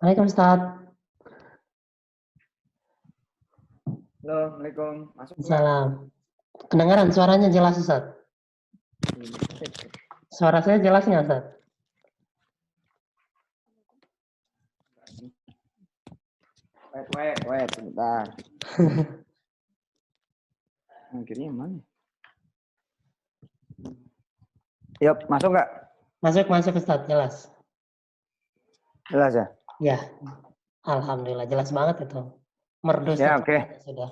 Waalaikumsalam Ustaz. Halo, Assalamualaikum. Masuk nggak? Salam. Kedengaran suaranya jelas Ustaz? Suara saya jelas nggak Ustaz? Wait, sebentar. Akhirnya mana? Yuk, masuk nggak? Masuk Ustaz, jelas. Jelas ya? Ya, alhamdulillah jelas banget itu. Merdu Ya, Ustaz oke. sudah.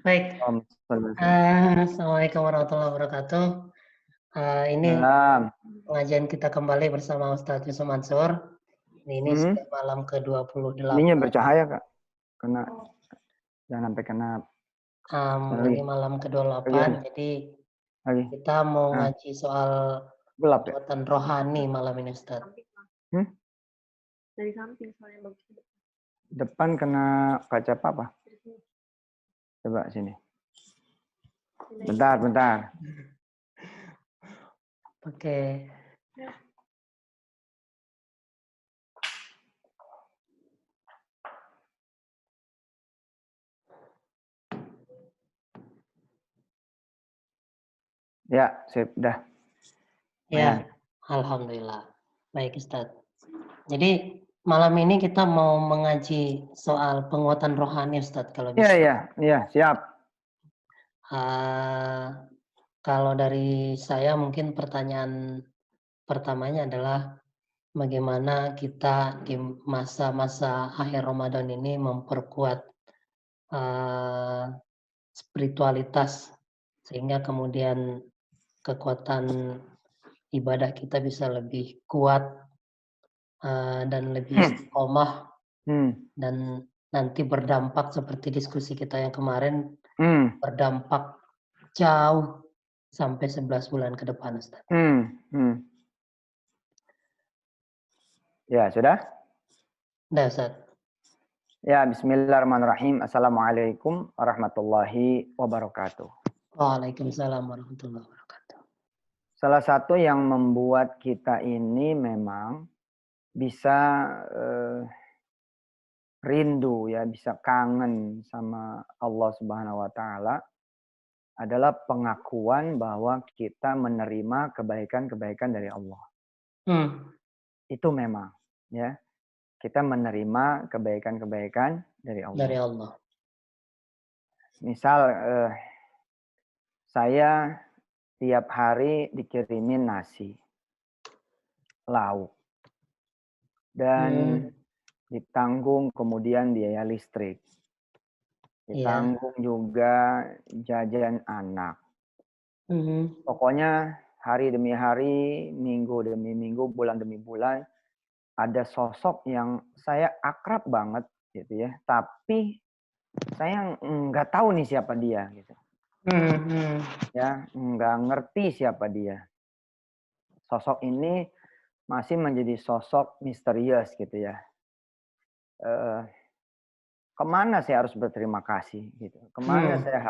Baik. Salam. Assalamualaikum warahmatullahi wabarakatuh. Ini pengajian kita kembali bersama Ustaz Yusuf Mansur. Ini sudah malam ke-28. Ininya bercahaya, Kak. Kena, jangan sampai kena. Ini malam ke-28, jadi kita mau ngaji soal gelap ya? kekuatan rohani malam ini Ustaz. Dari samping soalnya bagus. Depan kena kaca apa? Coba sini. Bentar. Oke. Ya, sip, dah. Ya, alhamdulillah. Baik Ustaz. Jadi malam ini kita mau mengaji soal penguatan rohani Ustaz kalau bisa. Iya, siap. Kalau dari saya mungkin pertanyaan pertamanya adalah bagaimana kita di masa-masa akhir Ramadan ini memperkuat spiritualitas sehingga kemudian kekuatan ibadah kita bisa lebih kuat dan lebih istiqomah dan nanti berdampak seperti diskusi kita yang kemarin berdampak jauh sampai 11 bulan ke depan Ustaz. Ya, sudah? Sudah Ustaz. Ya, bismillahirrahmanirrahim. Assalamualaikum warahmatullahi wabarakatuh. Waalaikumsalam warahmatullahi wabarakatuh. Salah satu yang membuat kita ini memang bisa rindu ya, bisa kangen sama Allah Subhanahu wa taala adalah pengakuan bahwa kita menerima kebaikan-kebaikan dari Allah. Itu memang ya. Kita menerima kebaikan-kebaikan dari Allah. Misal saya tiap hari dikirimin nasi, lauk, dan ditanggung kemudian biaya listrik, ditanggung juga jajan anak. Pokoknya hari demi hari, minggu demi minggu, bulan demi bulan, ada sosok yang saya akrab banget gitu ya, tapi saya nggak tahu nih siapa dia gitu. Ya, nggak ngerti siapa dia. Sosok ini masih menjadi sosok misterius gitu ya. Kemana saya harus berterima kasih gitu. Kemana saya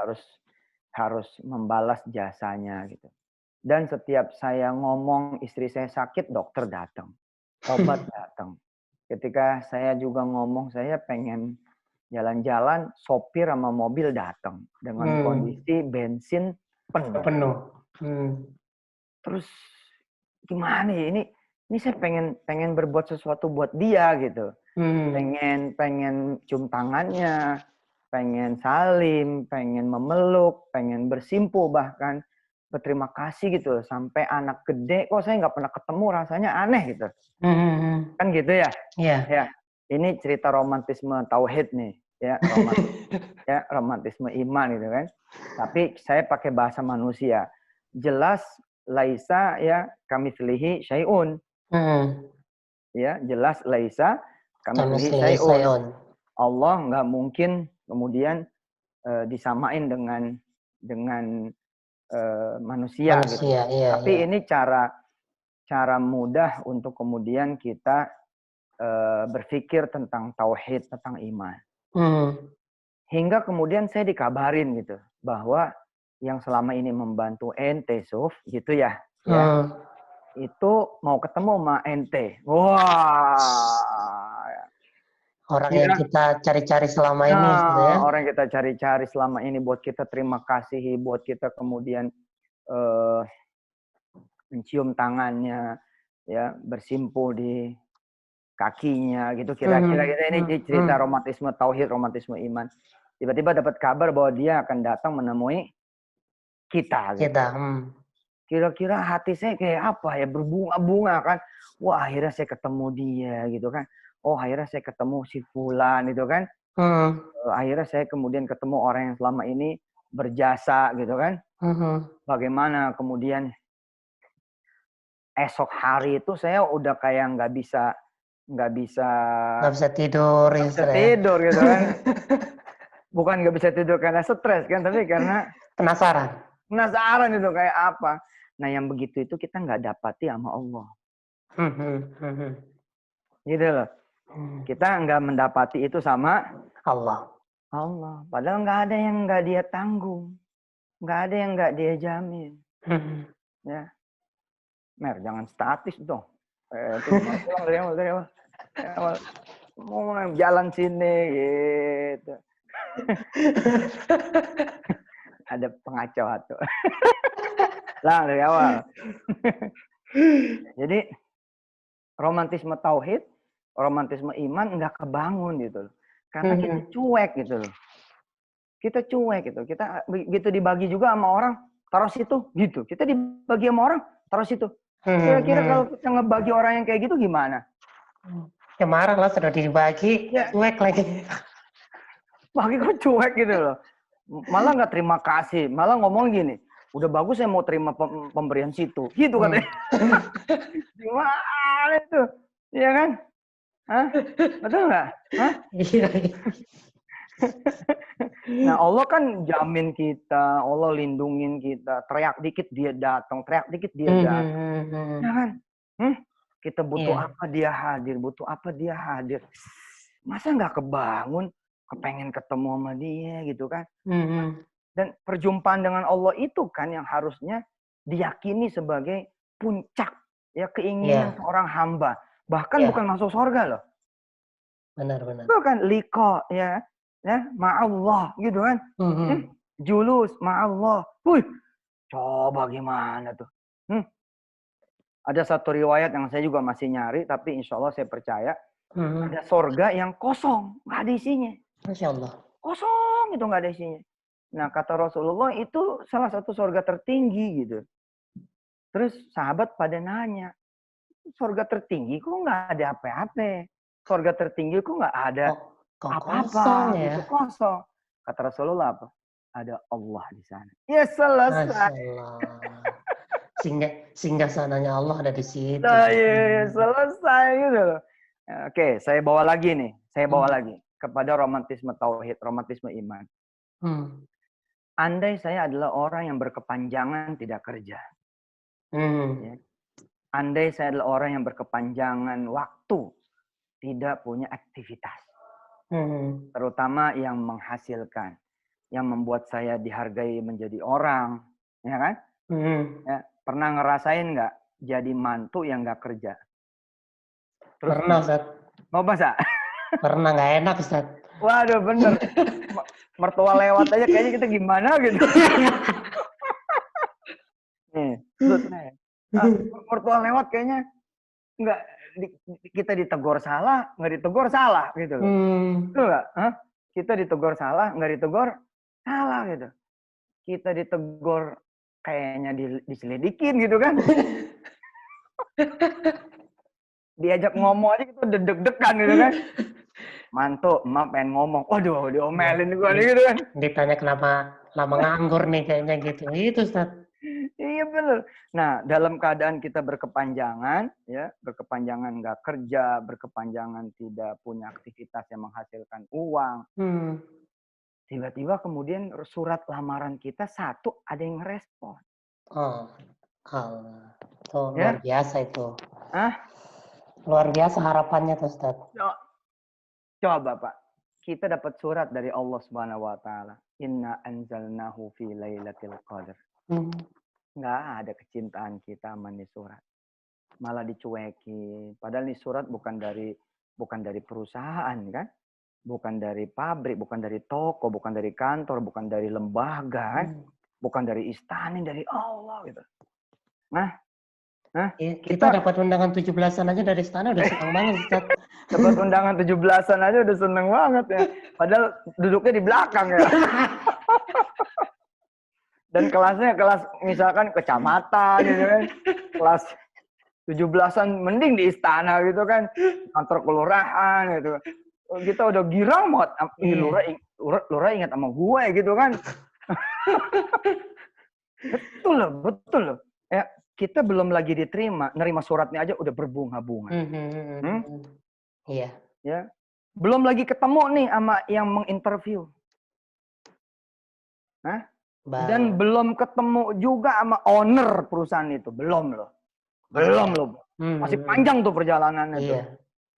harus membalas jasanya gitu. Dan setiap saya ngomong istri saya sakit, dokter datang. Obat datang. Ketika saya juga ngomong saya pengen jalan-jalan, sopir sama mobil datang dengan kondisi bensin penuh. Terus gimana ya ini saya pengen berbuat sesuatu buat dia gitu. Pengen cium tangannya, pengen salim, pengen memeluk, pengen bersimpuh bahkan berterima kasih gitu. Sampai anak gede kok saya nggak pernah ketemu, rasanya aneh gitu. Kan gitu ya? Ya. Ini cerita romantisme tauhid nih, ya, romantisme iman gitu kan. Tapi saya pakai bahasa manusia. Jelas laisa ya kamitslihi syai'un. Ya, jelas laisa kamitslihi syai'un. Allah nggak mungkin kemudian disamain dengan manusia gitu. Tapi ini cara mudah untuk kemudian kita berpikir tentang tauhid, tentang iman. Hingga kemudian saya dikabarin gitu bahwa yang selama ini membantu ente Suf gitu ya. itu mau ketemu sama ente. Wah. Orang yang Kira kita cari-cari selama ini gitu ya. orang yang kita cari-cari selama ini buat kita terima kasihi, buat kita kemudian eh, mencium tangannya, ya bersimpuh di kakinya gitu kira-kira gitu. Ini cerita romantisme tauhid, romantisme iman. Tiba-tiba dapat kabar bahwa dia akan datang menemui kita gitu. Kita. Kira-kira hati saya kayak apa ya, berbunga-bunga kan. Wah, akhirnya saya ketemu dia gitu kan. Oh, akhirnya saya ketemu si fulan gitu kan. Akhirnya saya kemudian ketemu orang yang selama ini berjasa gitu kan. Bagaimana kemudian esok hari itu saya udah kayak nggak bisa tidur tidur gitu kan. Bukan nggak bisa tidur karena stres kan, tapi karena penasaran itu kayak apa. Nah, yang begitu itu kita nggak dapati sama Allah. Gitu loh. Kita nggak mendapati itu sama Allah. Padahal nggak ada yang nggak dia tanggung. Nggak ada yang nggak dia jamin. Ya. Mer, jangan statis dong. Pulang dari awal. Mau jalan sini gitu. Ada pengacau atau. Lah dari awal. Jadi romantisme tauhid, romantisme iman nggak kebangun gitu loh. Karena kita cuek gitu loh. Kita cuek gitu. Kita begitu dibagi juga sama orang, taruh situ gitu. Kita dibagi sama orang, taruh situ. Kira-kira kalau kita ngebagi orang yang kayak gitu gimana? Ya marah lah, sudah dibagi, cuek lagi. Bagi kok cuek gitu loh. Malah nggak terima kasih, malah ngomong gini, udah bagus saya mau terima pemberian situ. Gitu katanya. Gimana itu? Iya kan? Hah? Betul nggak? Hah? Iya. Nah, Allah kan jamin kita, Allah lindungin kita. Teriak dikit dia datang, teriak dikit dia datang. Ya kan? Kita butuh apa dia hadir, butuh apa dia hadir. Masa nggak kebangun, kepengen ketemu sama dia gitu kan? Dan perjumpaan dengan Allah itu kan yang harusnya diyakini sebagai puncak ya keinginan seorang hamba. Bahkan bukan masuk surga loh. Benar. Bukan liko ya ma'allah gitu kan. Julus ma'allah. Coba gimana tuh. Ada satu riwayat yang saya juga masih nyari, tapi insya Allah saya percaya. Ada surga yang kosong, nggak ada isinya. Masya Allah. Kosong itu nggak ada isinya. Nah, kata Rasulullah itu salah satu surga tertinggi gitu. Terus sahabat pada nanya, surga tertinggi kok nggak ada apa-apa? Surga tertinggi kok nggak ada apa-apa gitu, kosong. Kata Rasulullah apa? Ada Allah di sana. Ya selesai. Singgah sananya Allah ada di situ. Ya, selesai gitu loh. Oke, saya bawa lagi nih. Saya bawa lagi kepada romantisme tauhid, romantisme iman. Andai saya adalah orang yang berkepanjangan tidak kerja. Ya. Andai saya adalah orang yang berkepanjangan waktu, tidak punya aktivitas. Terutama yang menghasilkan, yang membuat saya dihargai menjadi orang, ya kan? Ya, pernah ngerasain nggak jadi mantu yang nggak kerja? Terus pernah, Ustaz. Mau masa? Pernah, nggak enak, Ustaz. Waduh, bener. Mertua lewat aja kayaknya kita gimana gitu. Nih, mertua lewat kayaknya nggak kita ditegur salah, nggak ditegur salah gitu loh. Betul nggak? Kita ditegur salah, nggak ditegur salah gitu. Kita ditegur kayaknya diselidikin gitu kan. Diajak ngomong aja kita deg-degan gitu kan. Mantu, emak pengen ngomong. Waduh, diomelin gue nih gitu kan. Ditanya kenapa lama nganggur nih kayaknya gitu. Itu, Ustaz. Iya benar. Nah, dalam keadaan kita berkepanjangan, ya, berkepanjangan nggak kerja, berkepanjangan tidak punya aktivitas yang menghasilkan uang. Tiba-tiba kemudian surat lamaran kita satu ada yang ngerespon. Oh, Allah. Tuh, luar biasa itu. Luar biasa harapannya tuh, Ustaz. Coba Pak, kita dapat surat dari Allah Subhanahu wa taala. Inna anzalnahu fi lailatul qadar. Nggak ada kecintaan kita sama surat. malah dicuekin. Padahal ini surat bukan dari perusahaan kan, bukan dari pabrik, bukan dari toko, bukan dari kantor, bukan dari lembaga kan, bukan dari istana, dari Allah gitu. Nah, Kita dapat undangan 17-an aja dari istana udah senang banget, Ustaz. dapat undangan 17-an aja udah seneng banget ya. Padahal duduknya di belakang ya. Dan kelasnya kelas misalkan kecamatan gitu kan. Kelas 17-an mending di istana gitu kan. Kantor kelurahan gitu. Kita udah girang banget. Ih, lurah ingat sama gue gitu kan. Betul loh. Ya, kita belum lagi diterima, nerima suratnya aja udah berbunga-bunga. Iya. Ya. Belum lagi ketemu nih sama yang menginterview. Dan belum ketemu juga sama owner perusahaan itu. Belum loh. Masih panjang tuh perjalanannya tuh.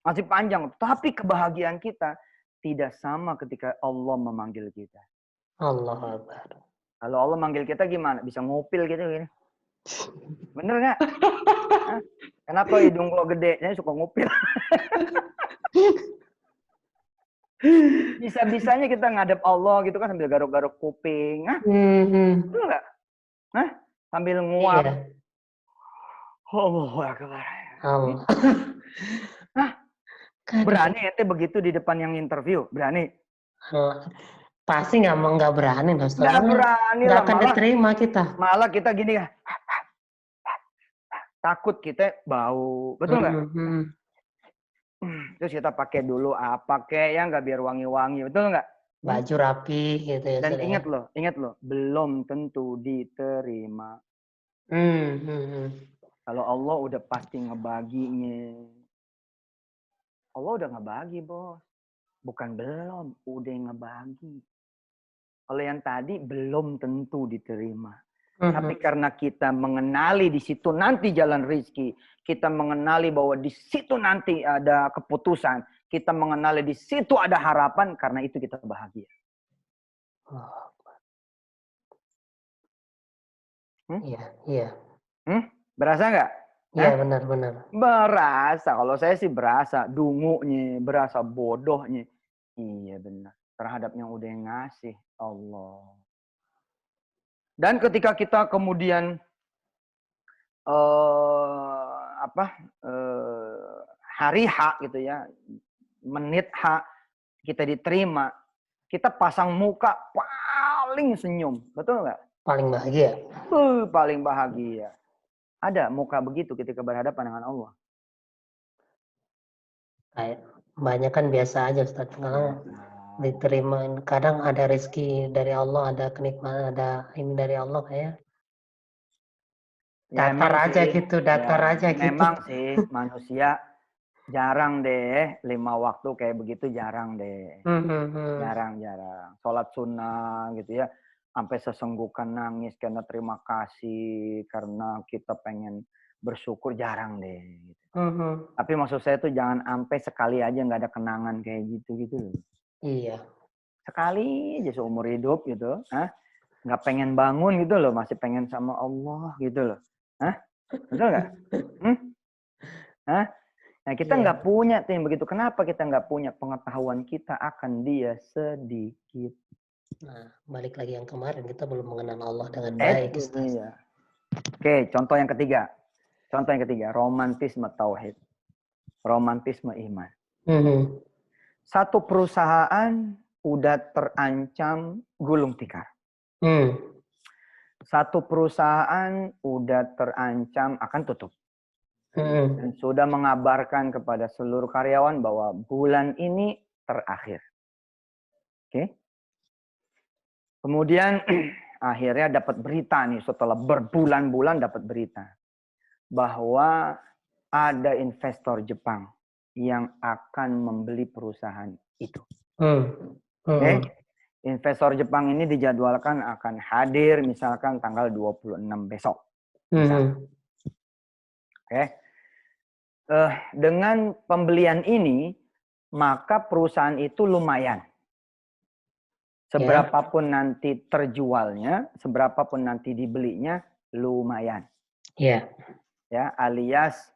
Masih panjang. Tapi kebahagiaan kita tidak sama ketika Allah memanggil kita. Allah Akbar. Kalau Allah manggil kita gimana? Bisa ngupil gitu gini. Bener nggak? Kenapa hidung lo gede? Saya suka ngupil. Bisa-bisanya kita ngadep Allah gitu kan sambil garuk-garuk kuping. Betul nggak? Sambil nguap. Allahu Akbar. Berani ente begitu di depan yang interview? Berani? Pasti nggak berani. Nggak berani nggak lah. akan diterima kita. Malah kita gini ya. Takut kita bau. Betul nggak? Terus kita pakai dulu apa kayak yang nggak biar wangi-wangi. Betul nggak? Baju rapi gitu ya. Dan ingat loh, belum tentu diterima. Kalau Allah udah pasti ngebaginya. Allah udah ngebagi, Bos. Bukan belum, udah ngebagi. Kalau yang tadi belum tentu diterima. Tapi karena kita mengenali di situ nanti jalan rezeki, kita mengenali bahwa di situ nanti ada keputusan, kita mengenali di situ ada harapan, karena itu kita bahagia. Iya. Berasa nggak? Iya, benar. Berasa. Kalau saya sih berasa dungunya, berasa bodohnya. Iya benar. Terhadap yang udah ngasih Allah. Dan ketika kita kemudian hari H gitu ya, menit H kita diterima, kita pasang muka paling senyum, betul nggak? Paling bahagia. Paling bahagia. Ada muka begitu ketika berhadapan dengan Allah. Banyak kan biasa aja, Ustaz. Kalau diterima, kadang ada rezeki dari Allah, ada kenikmatan, ada ini dari Allah kayak datar aja gitu. Memang sih manusia jarang deh 5 waktu kayak begitu, jarang deh. Jarang. Sholat sunnah gitu ya, sampai sesenggukan nangis karena terima kasih, karena kita pengen bersyukur, jarang deh. Gitu. Tapi maksud saya tuh jangan sampai sekali aja nggak ada kenangan kayak gitu. Iya. Sekali aja seumur hidup gitu, nggak pengen bangun gitu loh, masih pengen sama Allah gitu loh, betul nggak? Nah kita nggak punya tuh yang begitu. Kenapa kita nggak punya? Pengetahuan kita akan Dia sedikit. Nah, balik lagi yang kemarin, kita belum mengenal Allah dengan baik. Oke, contoh yang ketiga, romantisme tauhid, romantisme iman. Satu perusahaan udah terancam gulung tikar. Satu perusahaan udah terancam akan tutup. Dan sudah mengabarkan kepada seluruh karyawan bahwa bulan ini terakhir. Oke. Kemudian akhirnya dapat berita nih, setelah berbulan-bulan dapat berita bahwa ada investor Jepang yang akan membeli perusahaan itu. Oke. Investor Jepang ini dijadwalkan akan hadir misalkan tanggal 26 besok. Oke. Dengan pembelian ini, maka perusahaan itu lumayan. Seberapapun nanti terjualnya, seberapapun nanti dibelinya, lumayan. Ya, alias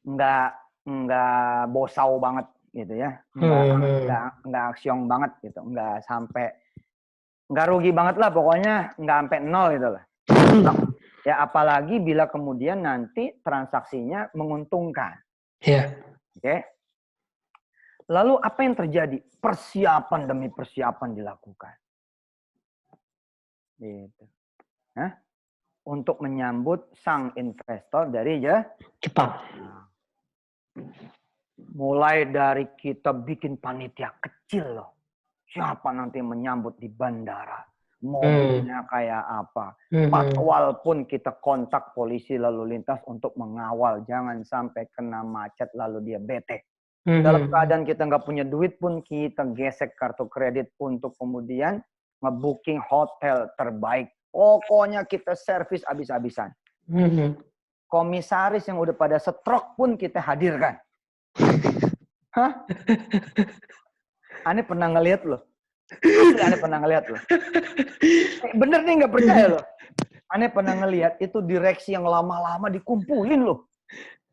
nggak bosau banget gitu ya, nggak aksyong banget gitu, nggak sampai nggak rugi banget lah pokoknya, nggak sampai nol gitu lah. Ya apalagi bila kemudian nanti transaksinya menguntungkan. Iya. Oke. Lalu apa yang terjadi? Persiapan demi persiapan dilakukan. Gitu. Nah, untuk menyambut sang investor dari Jepang. Mulai dari kita bikin panitia kecil loh. Siapa nanti menyambut di bandara? Mobilnya kayak apa? Patwal pun kita kontak polisi lalu lintas untuk mengawal. Jangan sampai kena macet lalu dia bete. Dalam keadaan kita nggak punya duit pun kita gesek kartu kredit untuk kemudian ngebooking hotel terbaik. Pokoknya kita servis habis-habisan. Komisaris yang udah pada stroke pun kita hadirkan. Hah? Aneh pernah ngeliat loh. Aneh pernah ngeliat loh. Bener nih nggak percaya loh. Aneh pernah ngeliat itu direksi yang lama-lama dikumpulin loh.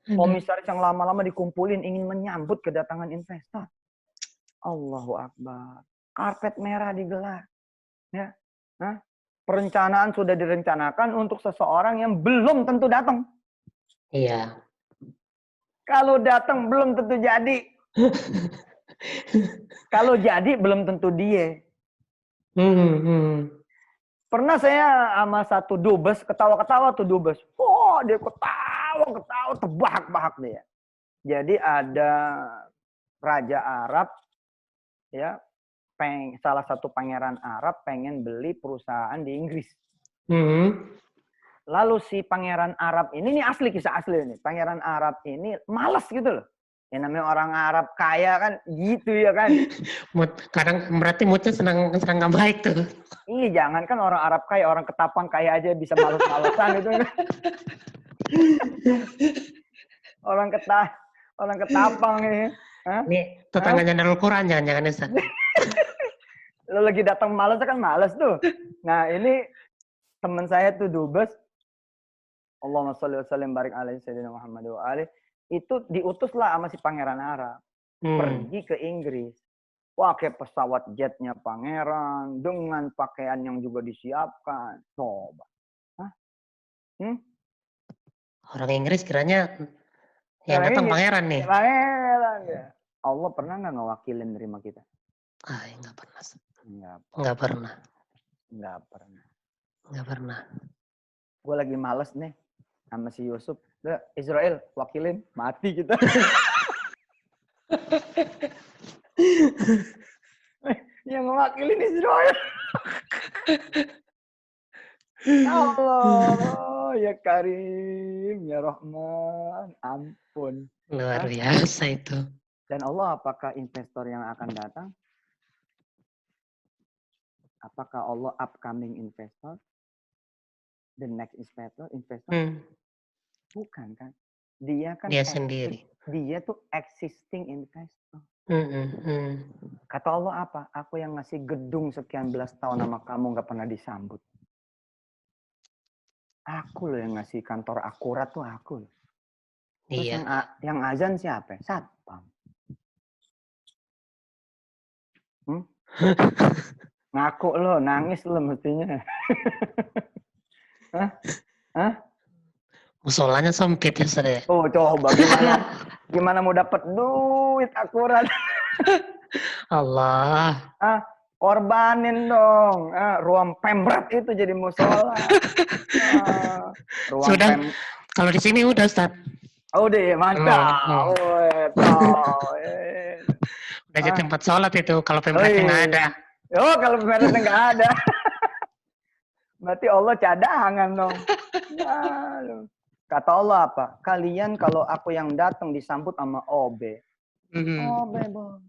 Komisaris yang lama-lama dikumpulin ingin menyambut kedatangan investor. Allahu Akbar. Karpet merah digelar. Ya. Hah? Perencanaan sudah direncanakan untuk seseorang yang belum tentu datang. Iya. Kalau datang belum tentu jadi. Kalau jadi belum tentu dia. Pernah saya sama satu dubes, ketawa-ketawa tuh dubes. Oh, dia ketawa terbahak-bahak dia. Jadi ada raja Arab, ya, salah satu pangeran Arab pengen beli perusahaan di Inggris. Lalu si pangeran Arab ini asli, kisah asli ini. Pangeran Arab ini malas gitu loh. Ya namanya orang Arab kaya kan gitu ya kan. Kadang berarti moodnya senang nggak baik tuh. Iya, jangan kan orang Arab kaya, orang ketapang kaya aja bisa males-malesan gitu. orang ketapang nih. Ini tetangganya Darul Quran jangan-jangan Ustaz. Lo lagi datang males kan males tuh. Nah ini teman saya tuh dubes. Allahumma sholli wa sallim barik alaihi sayyidina Muhammad wa alihi. Itu diutuslah sama si pangeran Arab. Pergi ke Inggris. Pakai pesawat jetnya pangeran. Dengan pakaian yang juga disiapkan. Coba. Hah? Orang Inggris kiranya yang datang pangeran nih. Pangeran ya. Allah pernah nggak ngewakilin nerima kita? Nggak pernah. Nggak pernah. Gue lagi males nih sama si Yusuf. Israel wakilin, mati kita. Yang ngewakilin Israel. Allah ya Karim ya Rahman, ampun. Luar biasa itu. Dan Allah, apakah investor yang akan datang? Apakah Allah upcoming investor? The next investor? Bukan kan? Dia kan sendiri. Dia tuh existing investor. Kata Allah apa? Aku yang ngasih gedung sekian belas tahun sama kamu nggak pernah disambut. Aku loh yang ngasih kantor akurat tuh aku. Terus yang azan siapa? Satpam. Ngaku lo, nangis lo mestinya. Hah? Musolanya sempit ya, Ustaz ya? Oh, coba gimana mau dapat duit akurat? Allah. Korbanin dong. Ruang pemret itu jadi musola. Kalau di sini udah, Ustaz. Oh, deh, mantap. Udah jadi tempat sholat itu, kalau pemretnya nggak ada. Oh, kalau pemretnya nggak ada. Berarti Allah cadangan dong. Kata Allah apa? Kalian kalau aku yang datang disambut sama OB. OB, Bang.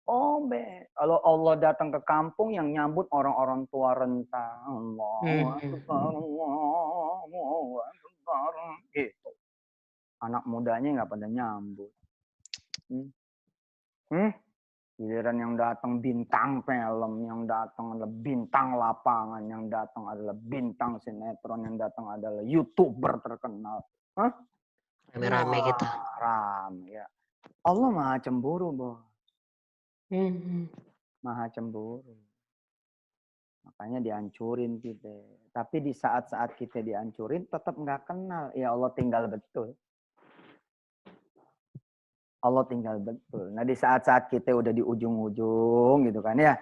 OB. Kalau Allah datang ke kampung yang nyambut orang-orang tua renta. Gitu. Anak mudanya nggak pada nyambut. Giliran yang datang bintang film, yang datang adalah bintang lapangan, yang datang adalah bintang sinetron, yang datang adalah YouTuber terkenal. Rame-rame kita. Rame ya. Allah maha cemburu, Bos. Hmm. Maha cemburu. Makanya dihancurin kita. Tapi di saat-saat kita dihancurin tetap nggak kenal. Ya Allah tinggal betul. Allah tinggal betul. Nah di saat-saat kita udah di ujung-ujung gitu kan ya.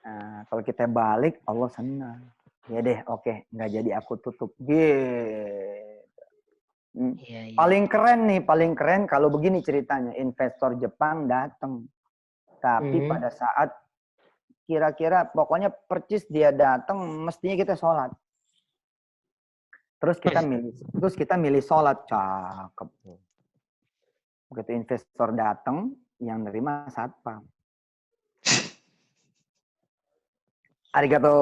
Nah, kalau kita balik Allah senang. Ya deh oke. Nggak jadi aku tutup. Gitu. Iya. Paling keren kalau begini ceritanya. Investor Jepang datang. Tapi pada saat kira-kira pokoknya percis dia datang mestinya kita sholat. Terus kita milih sholat. Cakep. Begitu investor datang yang nerima satpam. Arigato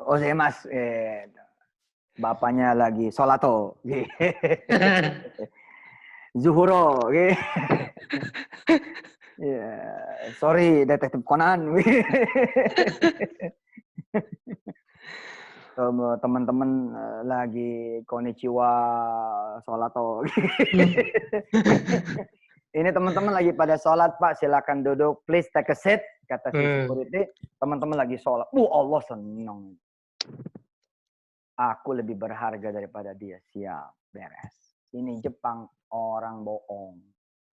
gozaimasu. Bapaknya lagi sholato. Zuhuro. Sorry, detektif Conan. Teman-teman lagi konnichiwa sholato. Ini teman-teman lagi pada sholat, Pak. Silakan duduk. Please take a seat. Kata si security. Teman-teman lagi sholat. Allah senang. Aku lebih berharga daripada dia. Siap. Beres. Ini Jepang orang bohong.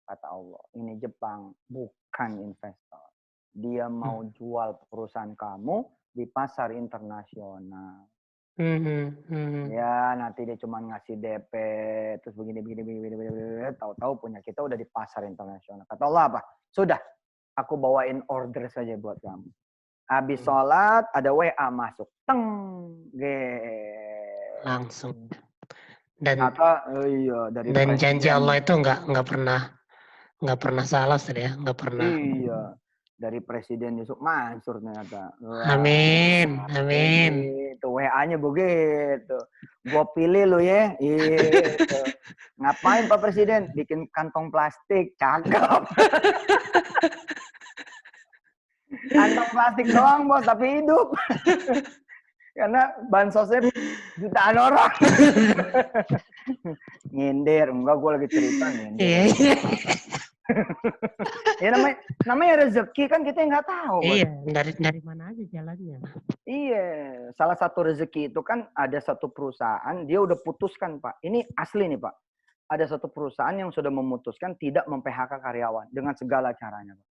Kata Allah. Ini Jepang bukan investor. Dia mau jual perusahaan kamu di pasar internasional. Ya nanti dia cuma ngasih DP terus begini tahu-tahu punya kita udah di pasar internasional. Kata Allah apa? Sudah, aku bawain order saja buat kamu. Habis sholat ada WA masuk, teng, langsung. Dan dari dan janji Allah itu nggak pernah salah ya, nggak pernah. Iya. Dari Presiden Yusuf Mansur ternyata. Amin. Itu WA-nya begitu. Gua pilih lu ya. Gitu. Ngapain Pak Presiden? Bikin kantong plastik. Cakep. Kantong plastik doang bos, tapi hidup. Karena bansosnya jutaan orang. Nyindir. Enggak, gue lagi cerita nyindir. Ya namanya rezeki kan kita nggak tahu. Iya, dari mana aja jalannya. Iya, salah satu rezeki itu kan ada satu perusahaan dia udah putuskan Pak. Ini asli nih Pak. Ada satu perusahaan yang sudah memutuskan tidak mem-PHK karyawan dengan segala caranya Pak.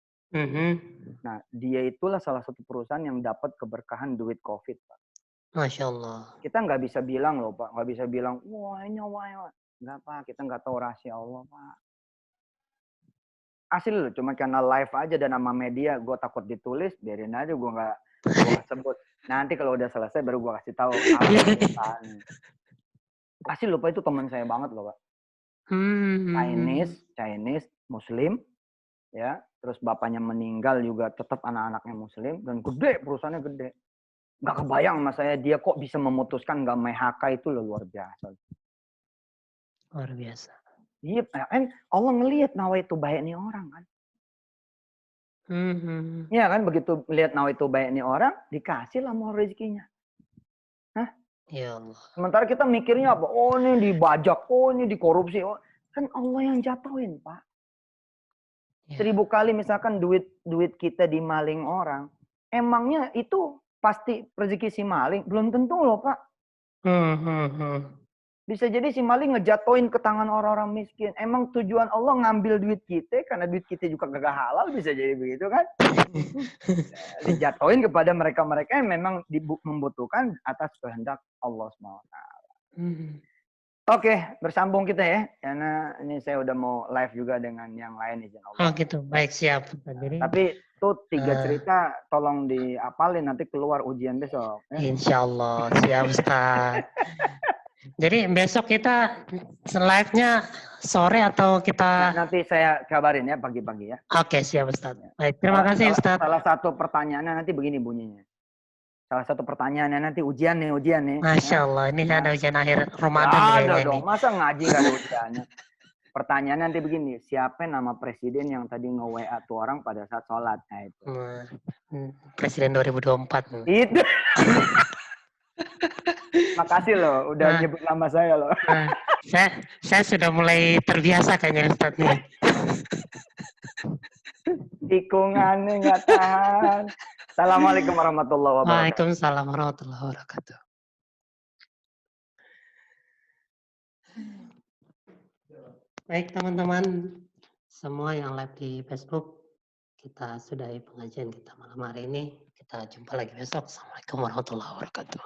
Nah dia itulah salah satu perusahaan yang dapat keberkahan duit COVID Pak. Masya Allah. Kita nggak bisa bilang loh Pak, nggak bisa bilang wah ini wah nggak Pak, kita nggak tahu rahasia Allah Pak. Asli loh, cuma karena live aja dan nama media, gue takut ditulis, biarin aja gue nggak sebut. Nanti kalau udah selesai baru gue kasih tahu. Asli lupa itu teman saya banget loh Pak. Chinese, Muslim, ya. Terus bapaknya meninggal juga tetap anak-anaknya Muslim dan gede perusahaannya gede. Gak kebayang sama saya dia kok bisa memutuskan gak MHK itu loh luar biasa. Luar biasa. Iya kan Allah ngelihat nawa itu baik nih orang kan. Iya kan begitu lihat nawa itu baik nih orang dikasih lah mau rezekinya. Hah? Ya Allah. Sementara kita mikirnya apa? Oh ini dibajak, oh ini dikorupsi. Oh, kan Allah yang jatuhin Pak. Ya. 1000 kali misalkan duit kita dimaling orang. Emangnya itu pasti rezeki si maling? Belum tentu loh Pak. Bisa jadi si maling ngejatoin ke tangan orang-orang miskin. Emang tujuan Allah ngambil duit kita karena duit kita juga gak halal, bisa jadi begitu kan? Dijatoin kepada mereka-mereka yang memang membutuhkan atas kehendak Allah SWT. Oke, bersambung kita ya. Karena ini saya udah mau live juga dengan yang lain izin Allah. Oh gitu, baik siap. Jadi, tapi itu 3 cerita tolong diapalin nanti keluar ujian besok. Ya? Insya Allah, siap Ustaz. Jadi besok kita live-nya sore atau kita... Nanti saya kabarin ya pagi-pagi ya. Oke, siap Ustaz. Baik, terima kasih Ustaz. Salah satu pertanyaannya nanti begini bunyinya. Salah satu pertanyaannya nanti ujian nih. Masya Allah, ini ada ujian akhir Ramadan kayaknya dong, masa ngaji gak ada ujiannya? Pertanyaannya nanti begini, siapa nama presiden yang tadi nge-WA tuh orang pada saat sholat? Nah itu. Presiden 2024. Itu. Makasih loh, udah nyebut nama saya loh. Saya sudah mulai terbiasa kayaknya Ustadz nih. Tikungannya nggak tahan. Assalamualaikum warahmatullahi wabarakatuh. Waalaikumsalam warahmatullahi wabarakatuh. Baik teman-teman, semua yang live di Facebook, kita sudahi pengajian kita malam hari ini. Kita jumpa lagi besok. Assalamualaikum warahmatullahi wabarakatuh.